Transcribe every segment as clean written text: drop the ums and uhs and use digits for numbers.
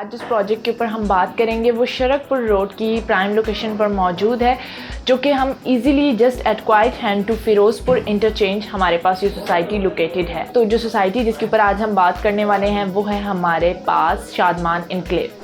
आज जिस प्रोजेक्ट के ऊपर हम बात करेंगे वो शरकपुर रोड की प्राइम लोकेशन पर मौजूद है, जो कि हम easily just at quite hand to Ferozepur interchange हमारे पास ये सोसाइटी लोकेटेड है। तो जो सोसाइटी जिसके ऊपर आज हम बात करने वाले हैं वो है हमारे पास शादमान एनक्लेव।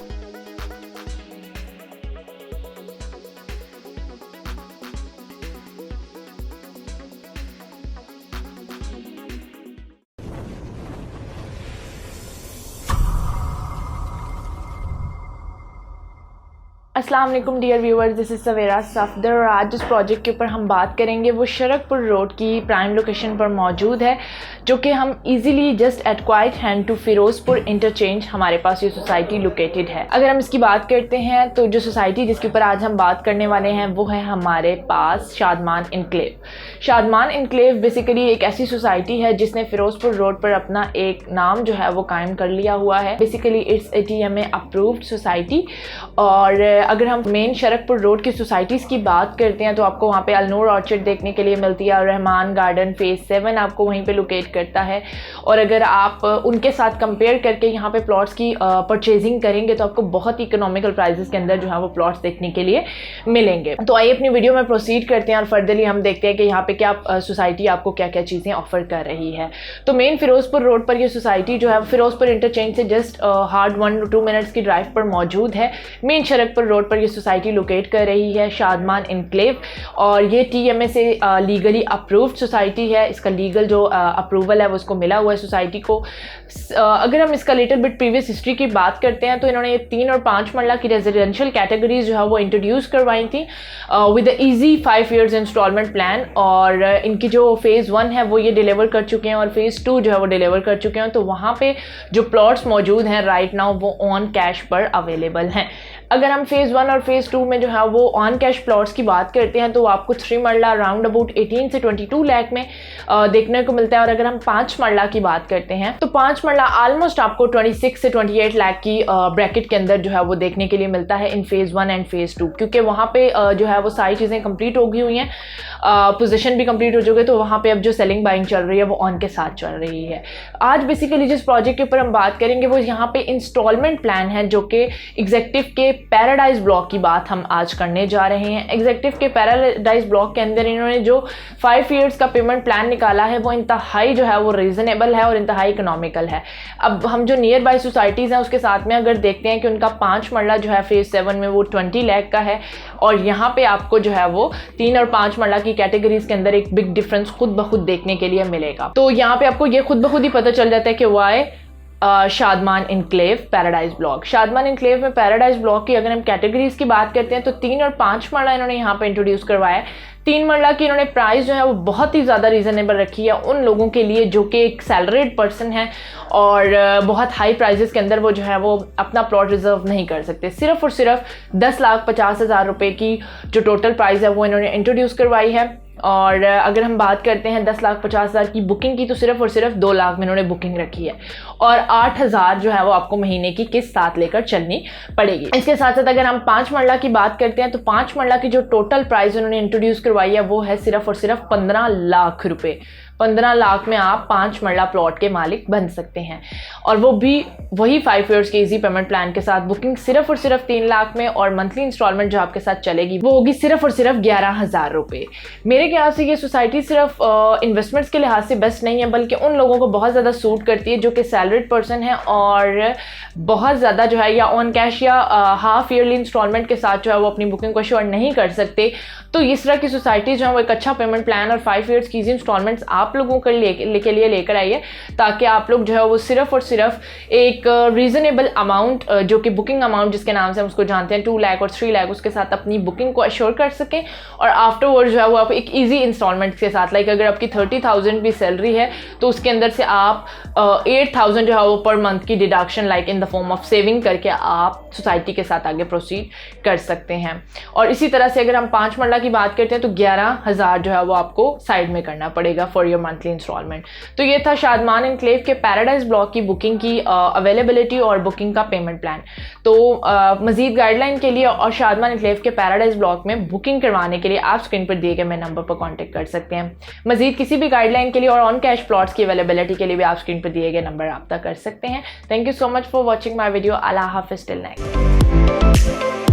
अस्सलाम वालेकुम डियर व्यूअर्स, दिस इज़ सवेरा सफदर और आज जिस प्रोजेक्ट के ऊपर हम बात करेंगे वो शरकपुर रोड की प्राइम लोकेशन पर मौजूद है, जो कि हम easily just at quite hand to Ferozepur interchange हमारे पास ये सोसाइटी लोकेटेड है। अगर हम इसकी बात करते हैं तो जो सोसाइटी जिसके ऊपर आज हम बात करने वाले हैं वो है हमारे पास Shadman enclave. Shadman enclave basically एक ऐसी सोसाइटी है जिसने फिरोजपुर रोड पर अपना एक नाम जो है वो कायम कर लिया हुआ है। Basically it's ATMA approved society. और अगर हम मेन शरकपुर रोड की सोसाइटीज़ की बात करते हैं तो आपको वहाँ पे अलनूर ऑर्चर्ड देखने के लिए मिलती है और रहमान गार्डन फेज़ 7 आपको वहीं पे लोकेट करता है। और अगर आप उनके साथ कंपेयर करके यहाँ पे प्लॉट्स की परचेजिंग करेंगे तो आपको बहुत ही इकोनॉमिकल प्राइसेस के अंदर जो है वो प्लॉट्स देखने के लिए मिलेंगे। तो आइए अपनी वीडियो में प्रोसीड करते हैं और फर्दरली हम देखते हैं कि यहाँ पे क्या सोसाइटी आपको क्या क्या चीज़ें ऑफर कर रही है। तो मेन फिरोजपुर रोड पर ये सोसाइटी जो है फिरोजपुर इंटरचेंज से जस्ट हार्ड 1 to 2 मिनट्स की ड्राइव पर मौजूद है। मेन शरकपुर रोड पर ये सोसाइटी लोकेट कर रही है शादमान एनक्लेव और ये TMA से लीगली अप्रूव्ड सोसाइटी है। इसका लीगल जो अप्रूवल है वो उसको मिला हुआ है सोसाइटी को। अगर हम इसका लिटिल बिट प्रीवियस हिस्ट्री की बात करते हैं तो इन्होंने ये 3 और 5 मरला की रेजिडेंशियल कैटेगरीज जो है वो इंट्रोड्यूस करवाई थी with easy 5 years instalment plan. और इनकी जो फेज़ 1 है वो ये डिलीवर कर चुके हैं और फेज़ 2 जो है वो डिलीवर कर चुके हैं। तो वहाँ पे जो प्लॉट्स मौजूद हैं राइट नाउ वो ऑन कैश पर अवेलेबल हैं। अगर हम फेज़ 1 और फेज़ 2 में जो है वो ऑन कैश प्लॉट्स की बात करते हैं तो आपको 3 मरला राउंड अबाउट 18 से 22 लाख में देखने को मिलता है। और अगर हम 5 मरला की बात करते हैं तो 5 मरला ऑलमोस्ट आपको 26 से 28 लाख की ब्रैकेट के अंदर जो है वो देखने के लिए मिलता है इन फेज़ 1 एंड फेज़ 2, क्योंकि वहाँ पे जो है वो सारी चीज़ें कंप्लीट हो गई हुई हैं, पोजीशन भी कंप्लीट हो चुके। तो वहाँ पे अब जो सेलिंग बाइंग चल रही है वो ऑन के साथ चल रही है। आज बेसिकली जिस प्रोजेक्ट के ऊपर हम बात करेंगे वो यहाँ पे इंस्टॉलमेंट प्लान है, जो कि एग्जेक्टिव के पैराडाइज ब्लॉक की बात हम आज करने जा रहे हैं। एग्जेक्टिव के पैराडाइज ब्लॉक के अंदर इन्होंने जो 5 years का पेमेंट प्लान निकाला है वो इंतहाई जो है वो रीजनेबल है और इंतहाई इकोनॉमिकल है। अब हम जो नियर बाई सोसाइटीज़ हैं उसके साथ में अगर देखते हैं कि उनका 5 मरला जो है फेज़ 7 में वो 20 लाख का है और यहाँ पे आपको जो है वो 3 और 5 मरला की कैटेगरीज के अंदर एक बिग डिफरेंस खुद ब खुद देखने के लिए मिलेगा। तो यहाँ पे आपको ये खुद ब खुद ही पता चल जाता है कि why Shadman Enclave Paradise Block. Shadman Enclave में पैराडाइज ब्लॉक की अगर हम कैटेगरीज की बात करते हैं तो 3 और 5 मरला इन्होंने यहाँ पे इंट्रोड्यूस करवाया है। 3 मरला की इन्होंने प्राइस जो है वो बहुत ही ज़्यादा रीज़नेबल रखी है उन लोगों के लिए जो कि एक सैलरीड पर्सन है और बहुत हाई प्राइजेस के अंदर वो जो है वो अपना प्लॉट रिजर्व नहीं कर सकते। सिर्फ और सिर्फ 10,50,000 रुपये की जो टोटल प्राइस है वो इन्होंने इंट्रोड्यूस करवाई है। और अगर हम बात करते हैं 10,50,000 की बुकिंग की तो सिर्फ और सिर्फ 2 लाख में इन्होंने बुकिंग रखी है और 8,000 जो है वो आपको महीने की किस्त साथ लेकर चलनी पड़ेगी। इसके साथ साथ अगर हम 5 मरला की बात करते हैं तो 5 मरला की जो टोटल प्राइस उन्होंने इंट्रोड्यूस करवाई है वो है सिर्फ और सिर्फ 15 लाख रुपए। 15 लाख में आप 5 मरला प्लॉट के मालिक बन सकते हैं और वो भी वही 5 years के इजी पेमेंट प्लान के साथ। बुकिंग सिर्फ और सिर्फ 3 लाख में और मंथली इंस्टॉलमेंट जो आपके साथ चलेगी वो होगी सिर्फ और सिर्फ 11,000 रुपये। मेरे ख्याल से ये सोसाइटी सिर्फ इन्वेस्टमेंट्स के लिहाज से बेस्ट नहीं है बल्कि उन लोगों को बहुत ज़्यादा सूट करती है जो कि सैलरीड पर्सन है और बहुत ज़्यादा जो है या ऑन कैश या हाफ ईयरली इंस्टॉलमेंट के साथ जो है वो अपनी बुकिंग को श्योर नहीं कर सकते। तो इस तरह की सोसाइटी जो है वो एक अच्छा पेमेंट प्लान और 5 years की इंस्टॉलमेंट्स आप लोगों के लिए लेकर आइए ताकि आप लोग जो है वो सिर्फ और सिर्फ एक रीजनेबल अमाउंट जो कि बुकिंग अमाउंट जिसके नाम से हम उसको जानते हैं 2 लाख और 3 लाख उसके साथ अपनी बुकिंग को अश्योर कर सकें और आफ्टरवर्ड जो है वो आप एक ईजी इंस्टॉलमेंट के साथ लाइक अगर आपकी 30,000 भी सैलरी है तो उसके अंदर से आप 8,000 जो है वो पर मंथ की deduction like in the form of saving करके आप सोसाइटी के साथ आगे प्रोसीड कर सकते हैं। और इसी तरह से अगर हम 5 मरला की बात करते हैं तो 11,000 जो है वो आपको साइड में करना पड़ेगा फॉर योर मंथली इंस्टॉलमेंट। तो ये था शादमान एनक्लेव के पैराडाइज ब्लॉक की बुकिंग की अवेलेबिलिटी और बुकिंग का पेमेंट प्लान। तो मजीद गाइडलाइन के लिए और शादमान एनक्लेव के पैराडाइज ब्लॉक में बुकिंग करवाने के लिए आप स्क्रीन पर दिए गए मेरे नंबर पर कॉन्टैक्ट कर सकते हैं। मजीद किसी भी गाइडलाइन के लिए और ऑन कैश प्लॉट्स की अवेलेबिलिटी के लिए भी आप स्क्रीन पर दिए गए नंबर रब्ता कर सकते हैं। Thank you so much for watching my video. Allah हाफिज़ टिल नेक्स्ट।